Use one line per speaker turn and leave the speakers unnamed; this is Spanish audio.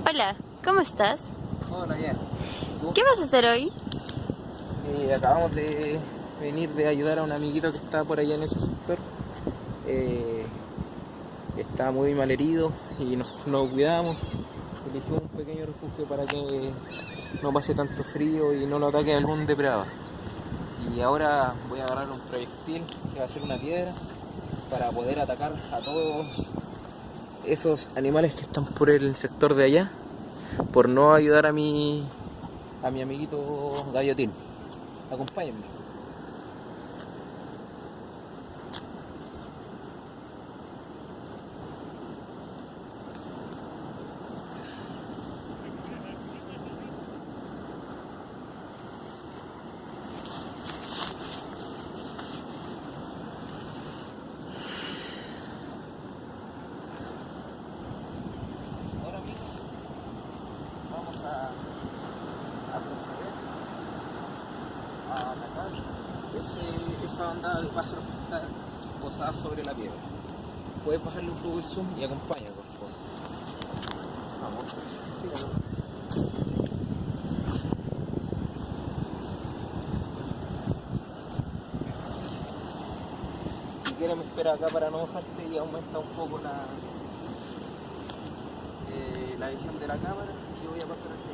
Hola, ¿cómo estás?
Hola, bien. ¿Tú?
¿Qué vas a hacer hoy?
Acabamos de venir de ayudar a un amiguito que está por allá en ese sector. Eh, Está muy mal herido y nos lo cuidamos. Le hicimos un pequeño refugio para que no pase tanto frío y no lo ataque algún depredador. Y ahora voy a agarrar un proyectil que va a ser una piedra para poder atacar a todos esos animales que están por el sector de allá, por no ayudar a mi amiguito Gallotín. Acompáñenme. Ahora amigos, vamos a proceder a atacar esa bandada de pájaros que está posada sobre la piedra. Puedes bajarle un poco el zoom y acompáñame, por favor. Vamos, síganos. Si quieres me espera acá para no bajarte y aumenta un poco la visión de la cámara. Yo voy a pasar aquí.